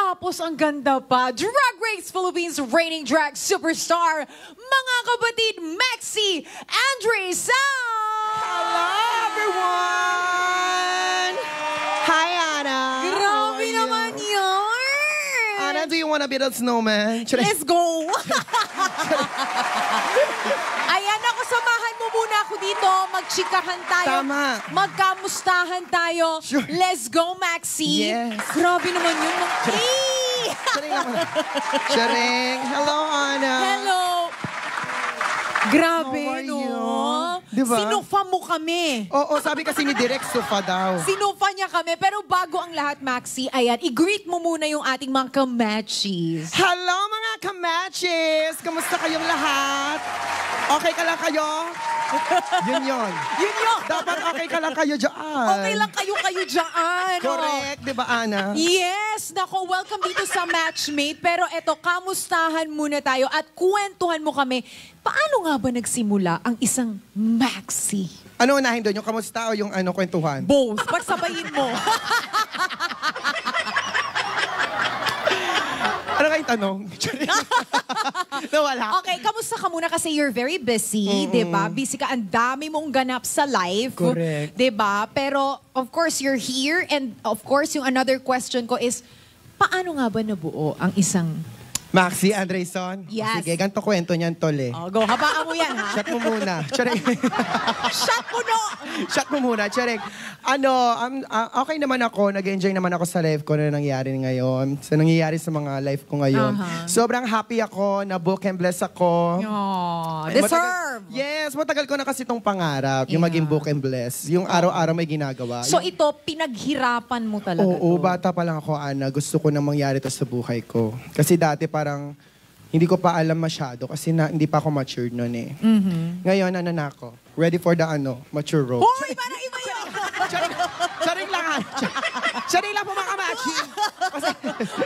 Tapos ang ganda pa, Drag Race Philippines reigning drag superstar, mga kapatid Maxi, Andre Sam! Hello, everyone! Hi, Anna! Grabe naman yun! Anna, do you wanna be the snowman? Let's go! Ayan ako, samahan mo muna ako dito. Magchikahan tayo. Tama. Magkamustahan tayo. Sure. Let's go, Maxi. Yes. Grabe naman yun. Charing ako. Charing. Hello, Anna. Hello. Grabe, How are no? you? Diba? Sinufa mo kami. Oo, sabi kasi ni Direk Sofa daw. Sinufa niya kami. Pero bago ang lahat, Maxi, ayan, i-greet mo muna yung ating mga kamachis. Hello, mga kamatches! Kamusta kayong lahat? Okay ka lang kayo? Yun. Yun yun. Dapat okay ka lang kayo dyan. Okay lang kayo dyan. Correct, di ba, Ana? Yes! Nako, welcome dito sa Matchmate. Pero eto, kamustahan muna tayo at kwentuhan mo kami. Paano nga ba nagsimula ang isang Maxi? Ano unahin doon? Yung kamusta o yung kwentuhan? Both. Pagsabayin mo. Ano kayong tanong? Nawala. Okay, kamusta ka muna kasi you're very busy, di ba? Busy ka, ang dami mong ganap sa life. Correct. Di ba? Pero, of course, you're here. And, of course, yung another question ko is, paano nga ba nabuo ang isang... Maxi Andreyson? Yes. Sige, ganito kwento niyan, tol eh. Oh, go, habaan mo yan, ha? Shot mo muna. Charing. Shot mo, no! Shot mo muna, charing. Okay naman ako. Nag-enjoy naman ako sa life ko na nangyayari ngayon. Sa nangyayari sa mga life ko ngayon. Sobrang happy ako, na book and bless ako. Oh, Ay, deserve! Yes, matagal ko na kasi itong pangarap, yung maging book and bless. Yung araw-araw may ginagawa. So ito, pinaghirapan mo talaga Oo, to. bata pa lang ako, Ana. Gusto ko na mangyari to sa buhay ko. Kasi dati parang hindi ko pa alam masyado kasi hindi pa ako matured noon eh. Ngayon, na ako. Ready for the mature role. Hoy, parang iba yun! Charing lang, charing lang po mga kamachi. Kasi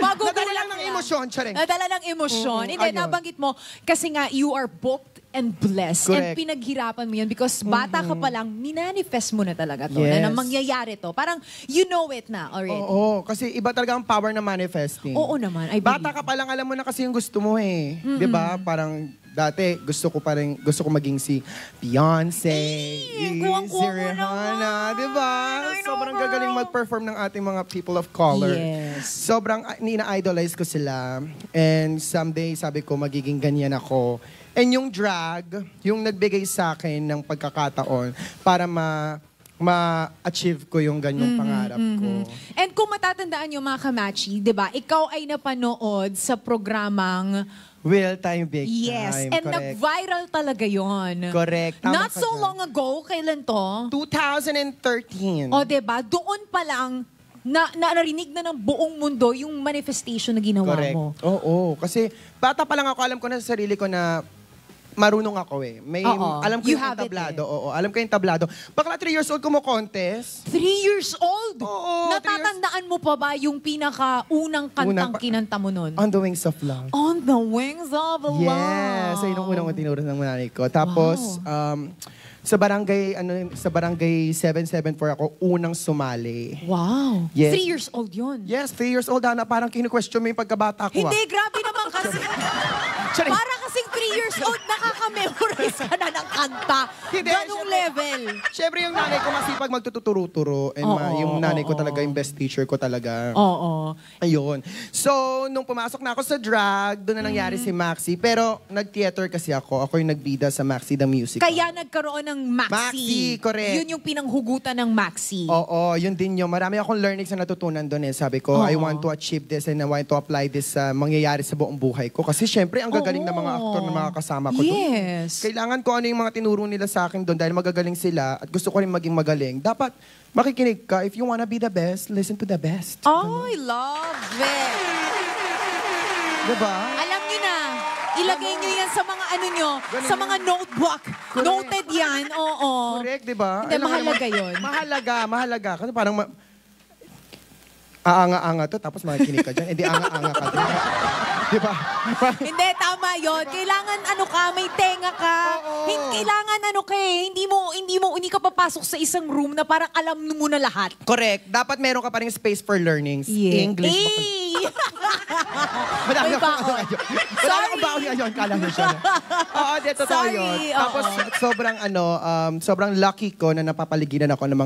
nadala lang ng emosyon, charing. Nadala ng emosyon. Hindi, ayun. nabanggit mo, kasi nga, you are booked and blessed. Correct. And pinaghirapan mo yun because bata ka pa lang, minanifest mo na talaga to. Yes. Na mangyayari to. Parang, you know it na already. Oo, kasi iba talaga ang power na manifesting. Oo naman, I Bata believe. ka pa lang, alam mo na kasi yung gusto mo eh. 'Di ba? Parang dati gusto ko maging si Beyonce, kuwang-kuwa si mo Rihanna, 'di ba? I know, Sobrang girl. gagaling mag-perform ng ating mga people of color. Yes. Sobrang ina-idolize ko sila. And someday sabi ko magiging ganyan ako. And yung drag, yung nagbigay sa akin ng pagkakataon para ma-achieve ko yung ganyong pangarap ko. And kung matatandaan yung mga kamachi, di ba, ikaw ay napanood sa programang Real time, big Yes, time. and Correct. nag-viral talaga yon. Correct. Tama Not ka so dyan. long ago, kailan to? 2013. O, diba? Doon pa lang, narinig na ng buong mundo yung manifestation na ginawa Correct. mo. Oo, kasi bata pa lang ako, alam ko na sa sarili ko na marunong ako eh. Oo. Alam ko You yung have it tablado. Oo, alam ko yung tablado. Bakla 3 years old kumo-contest. 3 years old? Oo, Natatandaan mo pa ba yung pinaka-unang kantang kinanta mo nun? On the Wings of Love. On the Wings of Love. Yes, ayun ang unang tinuro ng nanay ko. Tapos, sa barangay 774 ako unang sumali. Wow. Yes. 3 years old yun. Yes, 3 years old, Ana. Parang kinu-question mo yung pagkabata ko. Hindi, grabe naman kasi. Charing. Para kasing 3 years old, nakaka-memorize ka na ng kanta. Hindi, Ganong level. Siyempre yung nanay ko masipag magtuturo-turo. And yung nanay ko talaga yung best teacher ko talaga. Oo. Ayun. So, nung pumasok na ako sa drag, doon na nangyari si Maxi. Pero nag-theater kasi ako. Ako yung nagbida sa Maxi the Musical. Kaya nagkaroon ng Maxi. Maxi, correct. Yun yung pinanghugutan ng Maxi. Oo, yun din yun. Marami akong learnings na natutunan doon eh. Sabi ko, I want to achieve this and I want to apply this sa mangyayari sa buong buhay ko. Kasi syempre, ang gagaling ng mga aktor na mga kasama ko doon. Yes. Kailangan ko ano yung mga tinuro nila sa akin doon dahil magagaling sila at gusto ko rin maging magaling. Dapat makikinig ka. If you wanna be the best, listen to the best. Oh, I love it. Diba? Alam nyo na, ilagay nyo yan sa mga ano nyo, sa mga notebook. Correct. Noted yan, oo. Correct, diba? Hindi, mahalaga yun. Mahalaga. Kasi parang aanga-anga to, tapos makikinig ka dyan. Di anga-anga ka. Diba? Hindi, tama yon. Kailangan ano ka, may tenga ka. Oo. Kailangan ano ka eh, hindi mo hindi ka papasok sa isang room na parang alam mo na lahat. Correct. Dapat meron ka pa rin space for learnings. English. Madami May akong baon. ano ngayon. Madami Sorry. akong baon ngayon. Kala mo siya. Oo, di, totoo Sorry. yun. Oo. Tapos sobrang lucky ko na napapaligiran ako ng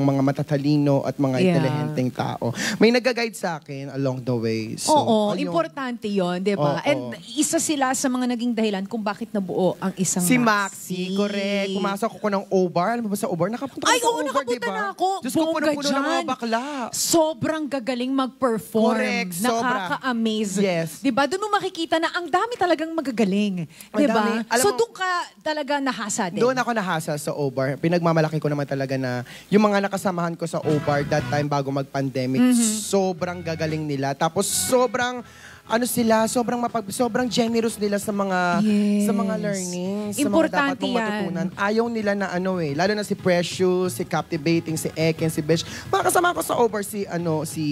mga matatalino at mga Yeah. intelihenteng tao. May nag-guide sa akin along the way. So, Oo, ayun. importante yon, di ba? Oo. And isa sila sa mga naging dahilan kung bakit nabuo ang isang Si Maxi, correct. Pumasok ako ng O-Bar. Alam mo ba sa O-Bar? Nakapunta Ay, ako sa oo, O-Bar, nakapunta diba? na ako. Diyos ko, Bongga puno-puno ng mga dyan. bakla. Sobrang gagaling mag-perform. Correct, sobra. Nakaka-amaze. Yes. 'Di ba? Doon mo makikita na ang dami talagang magagaling. Ang 'Di dami. ba? Alam So mo- doon ka talaga nahasa din. Doon ako nahasa sa O-Bar. Pinagmamalaki ko naman talaga na yung mga nakasamahan ko sa O-Bar that time bago mag-pandemic, sobrang gagaling nila. Tapos sobrang sobrang generous nila sa mga Yes. sa mga learnings, Importante sa mga dapat mong yan. matutunan. Ayaw nila na lalo na si Precious, si Captivating, si Eken, si Besh. Mga kasama ko sa O-Bar si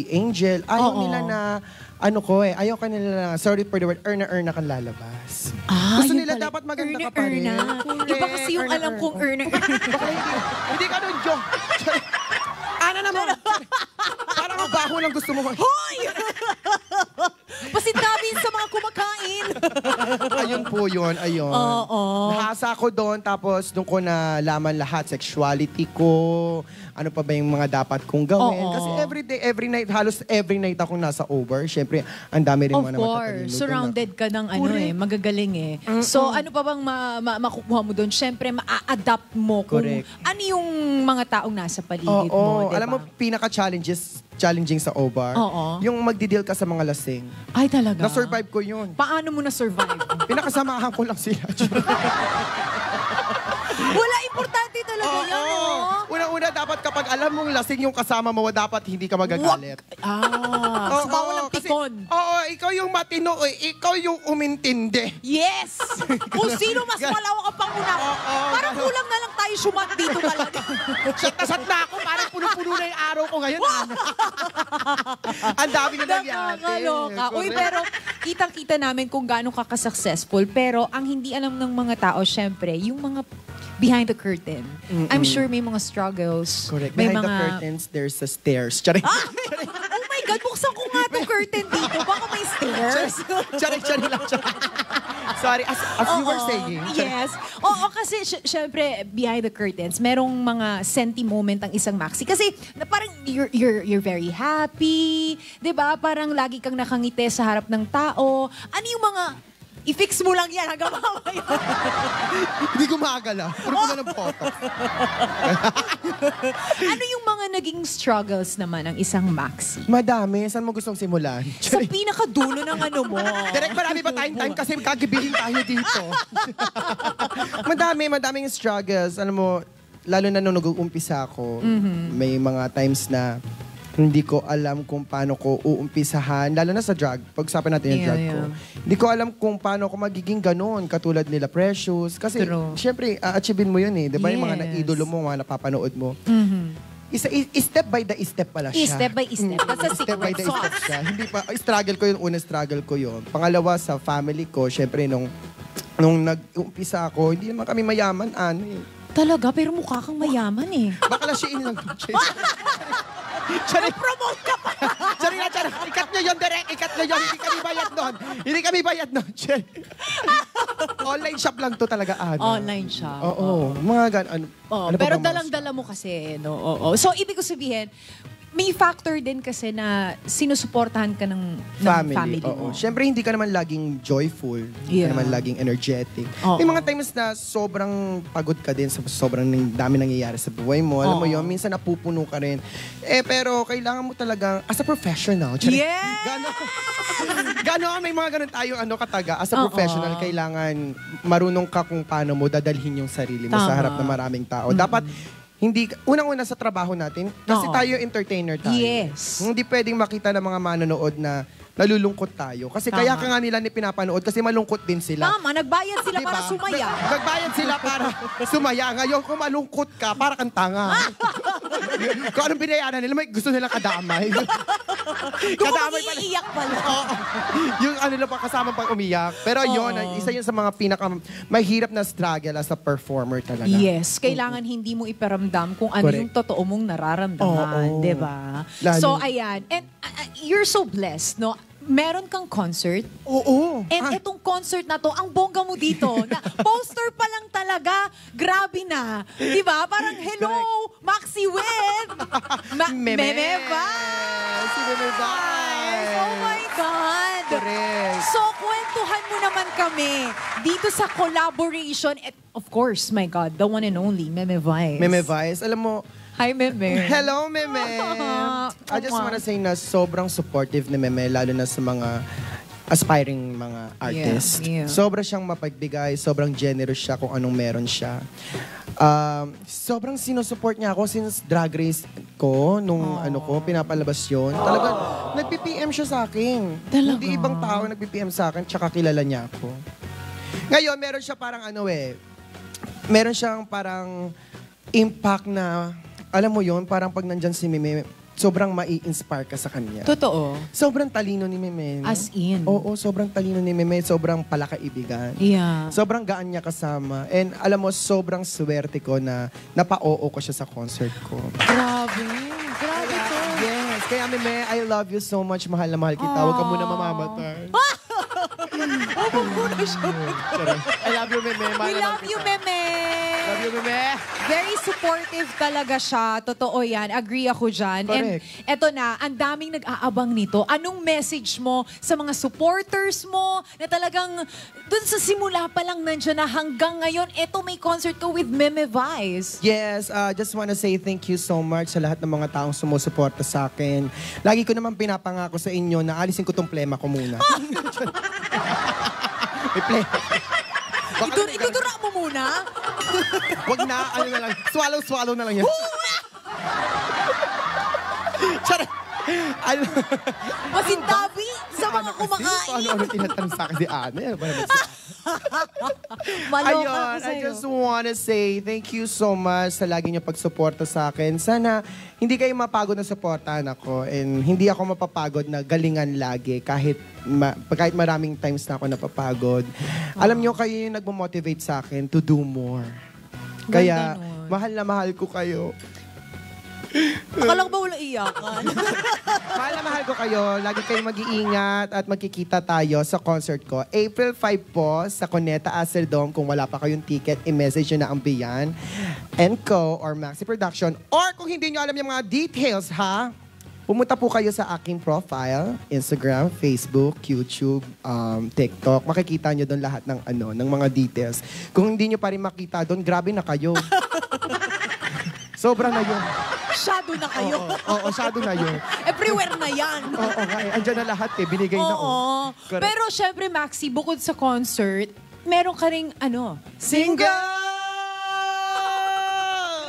Angel. Ayaw Oo. nila na ayaw kanila na, sorry for the word, earn na kang lalabas. Gusto yun nila pala. dapat maganda ka pa rin. Earner. Correct. Iba kasi yung alam kong earner. Baka hindi ka nun, Jong. Ano naman? Parang ang baho lang gusto mo. Hoy! Pasintabi sa mga kumakain. Ayun po yun, ayun. Oo. Nahasa ko doon, tapos doon ko nalaman lahat, sexuality ko, ano pa ba yung mga dapat kong gawin. Oo. Kasi every night, halos every night akong nasa over. Siyempre, ang dami rin Of mga course, surrounded ka ng Correct. magagaling eh. So ano pa bang makukuha mo doon? Siyempre, ma-adapt mo kung Correct. ano yung mga taong nasa paligid mo. Oo, diba? alam mo, challenging sa OBAR, Oo. yung magdidil ka sa mga lasing. Ay talaga? Na-survive ko yun. Paano mo na-survive? Pinakasamahan ko lang sila. Wala, importante talaga yan, oh. Una-una, dapat kapag alam mong lasing yung kasama mo, dapat hindi ka magagalit. So bawal ang kasi- pikon. Oo, ikaw yung matino, ikaw yung umintindi. Yes! Kung sino mas malawak ang pangunak. Oo, Parang kulang na lang tayo sumat dito talaga. Shot na ako, parang puno-puno na yung araw ko ngayon. Ang dami na nangyari. Nakakaloka. Uy, Correct. pero kitang-kita namin kung gaano ka ka-successful. Pero ang hindi alam ng mga tao, syempre, yung mga behind the curtain. I'm sure may mga struggles. Correct. May Behind the mga... curtains, there's a stairs. Charing. Oh my God, buksan ko nga itong curtain dito. Baka may stairs. Charing lang. Sorry, as you were saying. Yes. Oo, kasi syempre, behind the curtains, merong mga senti moment ang isang Maxi. Kasi parang you're very happy, 'di ba? Parang lagi kang nakangiti sa harap ng tao. Ano yung mga i-fix mo lang yan hanggang mamaya. Hindi gumagala. Puro ko na ng photo. Ano yung mga naging struggles naman ng isang Maxi? Madami. Saan mo gustong simulan? Sa pinakadulo ng ano mo. Direct, marami ba tayong time kasi kagibihin tayo dito. madaming struggles. Alam mo, lalo na nung nag-uumpisa ako, may mga times na hindi ko alam kung paano ko uumpisahan, lalo na sa drug. Pag-usapan natin yung drug ko. Hindi ko alam kung paano ko magiging ganun, katulad nila Precious. Kasi, True. syempre, a-achievein mo yun eh. Di ba? Yung mga Yes. na-idolo mo, mga napapanood mo. Step by the step pala siya. Step by step. That's a Step by secret the step siya. Hindi pa, struggle ko yun, unang struggle ko yun. Pangalawa, sa family ko, syempre, nung nag-umpisa ako, hindi naman kami mayaman, Talaga, pero mukha kang mayaman eh. Bakla siya lang. Promote ka pa! Sorry. Ikat nyo yun, direct. Ikat nyo yun. Hindi kami bayad nun. Hindi kami bayad nun. Online shop lang to talaga, Online siya. Oo. Mga ano pa pero ba mga- dalang-dala mo kasi, no? Oo. So, ibig ko sabihin, may factor din kasi na sinusuportahan ka ng family mo. Oo. Siyempre, hindi ka naman laging joyful. Hindi Yeah. ka naman laging energetic. Oo. May mga times na sobrang pagod ka din sa sobrang dami nangyayari sa buhay mo. Alam mo Oo. yun, minsan napupuno ka rin. Pero kailangan mo talagang, as a professional. Yes! Gano'n, may mga ganun tayo, kataga. As a Oo. professional, kailangan marunong ka kung paano mo dadalhin yung sarili mo sa Tama. harap ng maraming tao. Dapat, hindi, unang-una sa trabaho natin, kasi Oo. tayo entertainer tayo. Yes. Hindi pwedeng makita ng mga manonood na nalulungkot tayo. Kasi Tama. kaya ka nga nila pinapanood kasi malungkot din sila. Tama, nagbayad sila Diba? para sumaya. Nagbayad sila para sumaya. Ngayon, kung malungkot ka, para kang tanga. Kung anong binayaran nila, may gusto nilang kadamay. Kasama Kung iiyak pala. Oo. Yung ano lang pa, kasama pang umiyak. Pero yun, isa yun sa mga mahirap na struggle as a performer talaga. Yes, kailangan hindi mo iparamdam kung ano Correct. yung totoo mong nararamdaman, Oo. di ba? Lalo. So, ayan. And you're so blessed, no? Meron kang concert. Oo. And itong concert na to, ang bongga mo dito, na poster pa lang talaga, grabe na. Di ba? Parang, hello, Maxi with Meme Vibes. Si Meme Vibes. Oh my God. Correct. So, kwentuhan mo naman kami dito sa collaboration. At of course, my God, the one and only, Meme Vibes. Meme Vibes. Alam mo, Hi, Meme. hello, Meme. I just wanna say na sobrang supportive ni Meme, lalo na sa mga aspiring mga artists. Yeah. Sobra siyang mapagbigay, sobrang generous siya kung anong meron siya. Sobrang sinusupport niya ako since Drag Race ko, nung pinapalabas yun. Talagang nagpi-PM siya sa akin. Talaga? Hindi ibang tao nagpi-PM sa akin, tsaka kilala niya ako. Ngayon, meron siya parang meron siyang parang impact na, alam mo yon, parang pag nandyan si Meme, sobrang mai-inspire ka sa kanya. Totoo. Sobrang talino ni Meme. No? As in. Oo, sobrang talino ni Meme. Sobrang palakaibigan. Yeah. Sobrang gaan niya kasama. And alam mo, sobrang swerte ko na napa-oo ko siya sa concert ko. Grabe. Grabe to. Yes. Kaya Meme, I love you so much. Mahal na mahal kita. Huwag ka muna mamamatay. I love you, Meme. Mahal We na mahal love you, kita. Meme. Love you, Meme. Very supportive talaga siya. Totoo yan. Agree ako dyan. Correct. And eto na, ang daming nag-aabang nito. Anong message mo sa mga supporters mo na talagang dun sa simula pa lang nandiyan na hanggang ngayon, eto may concert ko with Meme Vice. Yes, just wanna say thank you so much sa lahat ng mga taong sumusuporta sa akin. Lagi ko naman pinapangako sa inyo na alisin ko tong plema ko muna. May plema. Itutura mo muna? Wag na, ano na lang. Swallow na lang yan. Charot. Ano? Masintabi sa mga kumakain. Ano tinatanong sa akin si Ana? Ano ba naman siya? Maloka ako Ayun, I sa'yo. just wanna say thank you so much sa lagi niyo pagsuporta sa akin. Sana hindi kayo mapagod na suportahan ako and hindi ako mapapagod na galingan lagi kahit maraming times na ako napapagod. Alam niyo, kayo yung nagmo-motivate sa akin to do more. Kaya, Ganda nun. mahal na mahal ko kayo. Akala ko ba wala iyakan? Mahal na mahal ko kayo. Lagi kayong mag-iingat at magkikita tayo sa concert ko. April 5 po sa Cuneta Acer Dome. Kung wala pa kayong ticket, i-message nyo na ang Bian & Co. or Maxi Production. Or kung hindi nyo alam yung mga details, ha? Pumunta po kayo sa aking profile, Instagram, Facebook, YouTube, TikTok. Makikita nyo doon lahat ng mga details. Kung hindi nyo pa rin makita doon, grabe na kayo. Sobra na yun. Shadow na kayo. Oo, shadow na yun. Everywhere na yan. Oo, andyan na lahat binigay na. Oo. Correct. Pero syempre, Maxi, bukod sa concert, meron ka ring Single!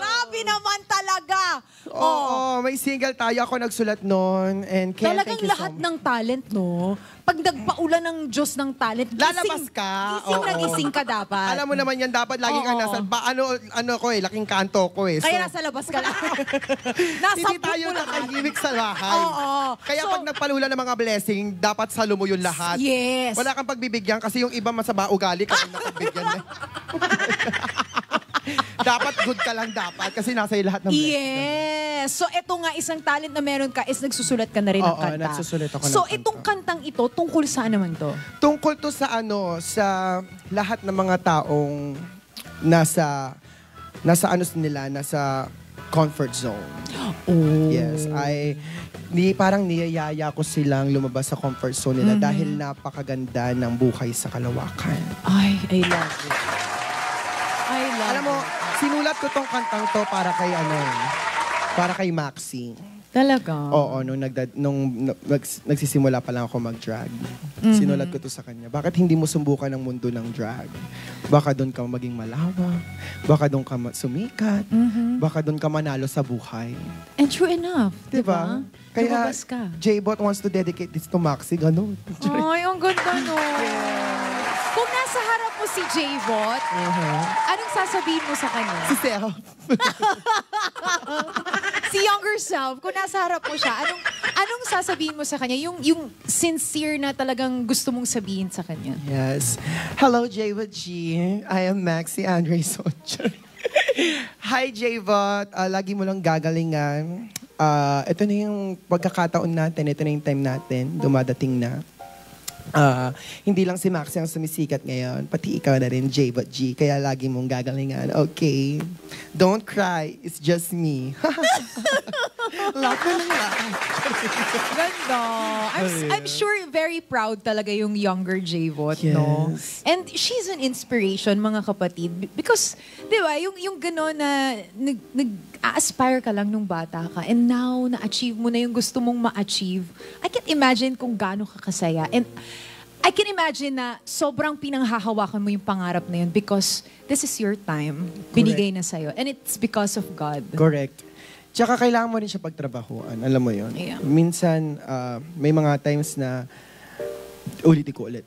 Grabe naman talaga. Oo, may single tayo. Ako nagsulat noon. And Ken, Talagang thank you lahat so much. ng talent, no? Pag nagpaulan ng Diyos ng talent, Lalabas ka. Gising na Oo. gising ka dapat. Alam mo naman yan, dapat lagi kang Oo. nasa, laking kanto ko eh. Kaya So, nasa labas ka lang. Nasa hindi book tayo mo lahat. nakahimik sa bahay. Oo. Kaya So, pag nagpalula ng mga blessing, dapat salo mo yung lahat. Yes. Wala kang pagbibigyan kasi yung iba masaba ugali kapag nakagbigyan na. Dapat good ka lang dapat kasi nasa iyo lahat ng blessing. Yes. So, ito nga, isang talent na meron ka is nagsusulat ka na rin ng Oo, kanta. nagsusulat ako ng So, kanta. itong kantang ito, tungkol saan naman to? Tungkol to sa sa lahat ng mga taong nasa comfort zone. Oh. Yes, parang niyayaya ko silang lumabas sa comfort zone nila dahil napakaganda ng buhay sa kalawakan. Ay, I love it. I love Alam mo, sinulat ko tong kantang to para kay Maxi. Talaga? Oo, nung nagsisimula pa lang ako mag-drag. Sinulat ko to sa kanya. Bakit hindi mo sumbukan ang mundo ng drag? Baka doon ka maging malawa. Baka doon ka sumikat. Baka doon ka manalo sa buhay. And true enough. Diba? Kaya Lumabas ka. J-Bot wants to dedicate this to Maxi. Ganun. Ay, ang ganda no. Kung nasa harap mo si J-Bot, anong sasabihin mo sa kanya? Si Self. Si younger self, kung nasa harap mo siya, Anong sasabihin mo sa kanya? Yung sincere na talagang gusto mong sabihin sa kanya. Yes. Hello, Jayvot G. I am Maxi Andre Soncher. Hi, Jayvot. Lagi mo lang gagalingan. Ito na yung pagkakataon natin. Ito na yung time natin. Dumadating na. Hindi lang si Maxi ang sumisikat ngayon. Pati ikaw na rin, Jayvot G. Kaya lagi mong gagalingan. Okay? Don't cry. It's just me. Lahat na lang. Ganda. I'm sure very proud talaga yung younger Jayvot, no? And she's an inspiration, mga kapatid. Because, di ba, yung gano'n na nag-aspire ka lang nung bata ka and now na-achieve mo na yung gusto mong ma-achieve. I can imagine kung gaano ka kasaya. And I can imagine na sobrang pinanghahawakan mo yung pangarap na yun because this is your time. Binigay na sa'yo. And it's because of God. Correct. Tsaka kailangan mo rin siya pagtrabahuan. Alam mo yun? Yeah. Minsan, may mga times na, ulitin ko ulit,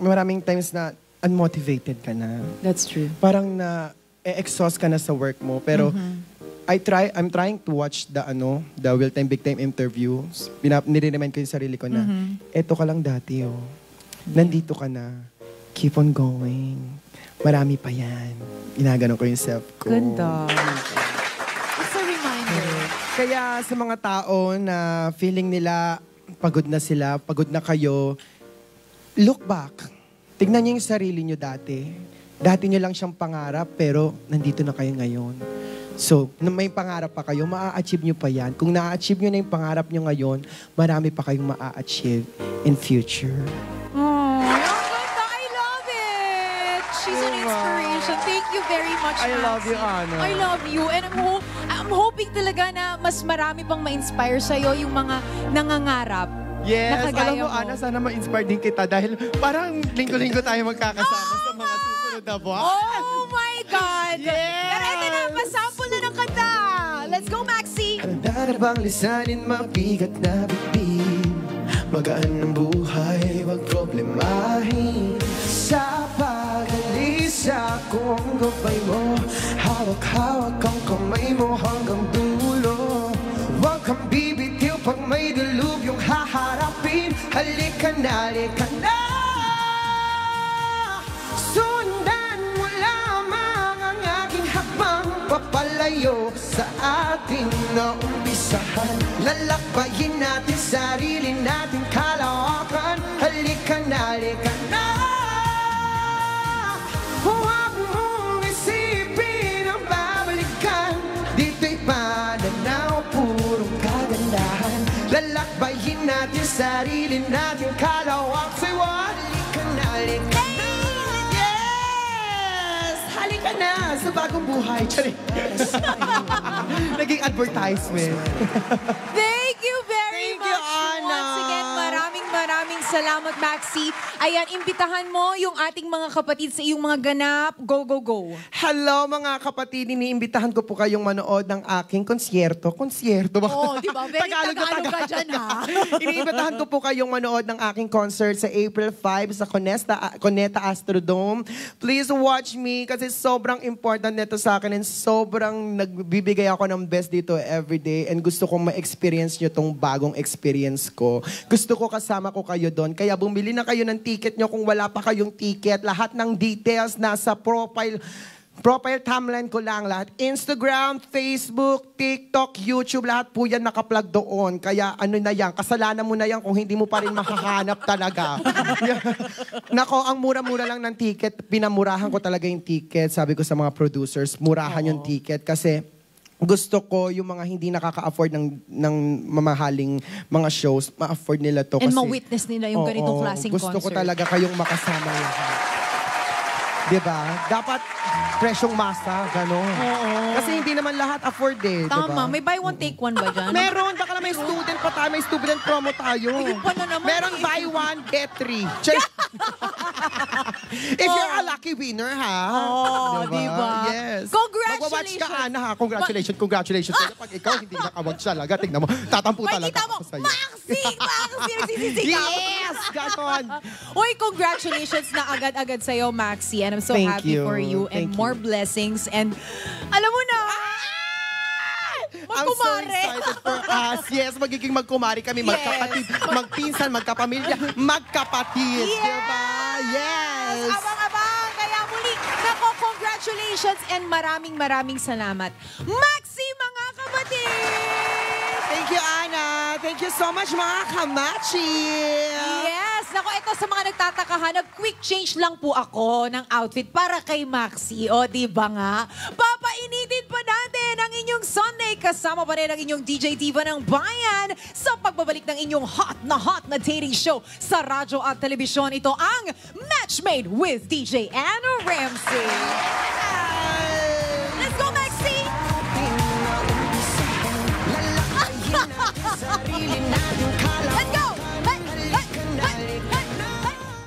maraming times na unmotivated ka na. That's true. Parang exhaust ka na sa work mo. Pero, I'm trying to watch the Will Time Big Time interviews. Nire-remind ko yung sarili ko na, eto ka lang dati, oh. Nandito ka na. Keep on going. Marami pa yan. Inaganon ko yung self ko. Ganda. It's a reminder. Kaya sa mga tao na feeling nila pagod na sila, pagod na kayo, look back. Tignan niyo yung sarili niyo dati. Dati niyo lang siyang pangarap, pero nandito na kayo ngayon. So, na may pangarap pa kayo, maa-achieve nyo pa yan. Kung na-achieve nyo na yung pangarap nyo ngayon, marami pa kayong maa-achieve in future. Oh, I love it! She's an inspiration. Thank you very much, I Maxi. love you, Ana. I love you. And I'm hoping talaga na mas marami pang ma-inspire sa'yo yung mga nangangarap. Yes, alam mo, mo. Ana, sana ma-inspire din kita dahil parang linggo-linggo tayo magkakasama sa mga susunod na buwan. Oh my God! Yes! Pero ito na, masample na ng kanta. Let's go, Maxi! Handa na bang lisanin mabigat na bibig? Magaan ng buhay, wag problemahin. Sa pag-alis akong gabay mo, hawak-hawak ang kamay mo hanggang dulo. Huwag kang bibitiw pag may dilubyong haharapin. Halika na, halika na. Sundan mo lamang ang aking hakbang, papalayo sa ating naumpisahan. Lalakbayin natin sarili nating kalawakan. Halika na, halika na. Huwag mong isipin ang babalikan. Dito'y pananaw, purong kagandahan. Lalakbayin natin sarili nating kalawak. Say what? Halika na, halika na. Yes! Halika na sa bagong buhay. Naging advertisement. Thank you very much. Ana. Once again, maraming salamat, Maxi. Ayan, imbitahan mo yung ating mga kapatid sa iyong mga ganap. Go, go, go. Hello mga kapatid, iniimbitahan ko po kayong manood ng aking konsyerto. Konsyerto ba? Oh, di ba? Very Tagalog ka dyan, ha? Iniimbitahan ko po kayong manood ng aking concert sa April 5 sa Cuneta Astrodome. Please watch me kasi sobrang important nito sa akin and sobrang nagbibigay ako ng best dito everyday and gusto kong ma-experience nyo tong bagong experience ko. Gusto ko kasama ko kayo doon. Kaya bumili na kayo ng ticket nyo kung wala pa kayong ticket. Lahat ng details nasa profile timeline ko lang. Lahat. Instagram, Facebook, TikTok, YouTube, lahat po yan nakaplug doon. Kaya ano na yan, kasalanan mo na yan kung hindi mo pa rin makahanap talaga. Nako, ang mura-mura lang ng ticket. Pinamurahan ko talaga yung ticket. Sabi ko sa mga producers, murahan yung ticket kasi gusto ko yung mga hindi nakaka-afford ng mamahaling mga shows, ma-afford nila to. And kasi, ma-witness nila yung ganitong klaseng concert. Gusto ko talaga kayong makasama lahat. Diba? Dapat presyong masa, gano'n. Kasi hindi naman lahat afford eh. Tama. Diba? May buy one, take one ba dyan? Meron, baka may student pa tayo, may student promo tayo. Ayun pa na naman Meron eh. buy one, get three. If you're a lucky winner, ha? Oh, diba? Yes. Congratulations. Magwawatch ka, Ana, ha? Congratulations. Pero pag ikaw, hindi nakawag talaga, tignan mo, tatampo May talaga kita mo, ako sa'yo. Maxi! Nagsisisigaw. Yes! Ganon! Uy, congratulations na agad-agad sa'yo, Maxi. And I'm so Thank happy you. for you. And Thank more you. blessings. And alam mo na, I'm so Magkumare. excited for us. Yes, magiging magkumari kami, magkapatid, magpinsan, magkapamilya, magkapatid. Yes! Diba? Yes! Abang-abang! Kaya muli, nako, congratulations and maraming salamat. Maxi, mga kapatid! Thank you, Ana. Thank you so much, mga kamachi. Yes! Nako, ito sa mga nagtataka ha, nag-quick change lang po ako ng outfit para kay Maxi. O, di ba nga? Papainitin pa natin ang inyong Sunday. Kasama pa rin ang inyong DJ Diva ng Bayan sa pagbabalik ng inyong hot na dating show sa radyo at telebisyon. Ito ang Match Made with DJ Anna Ramsey.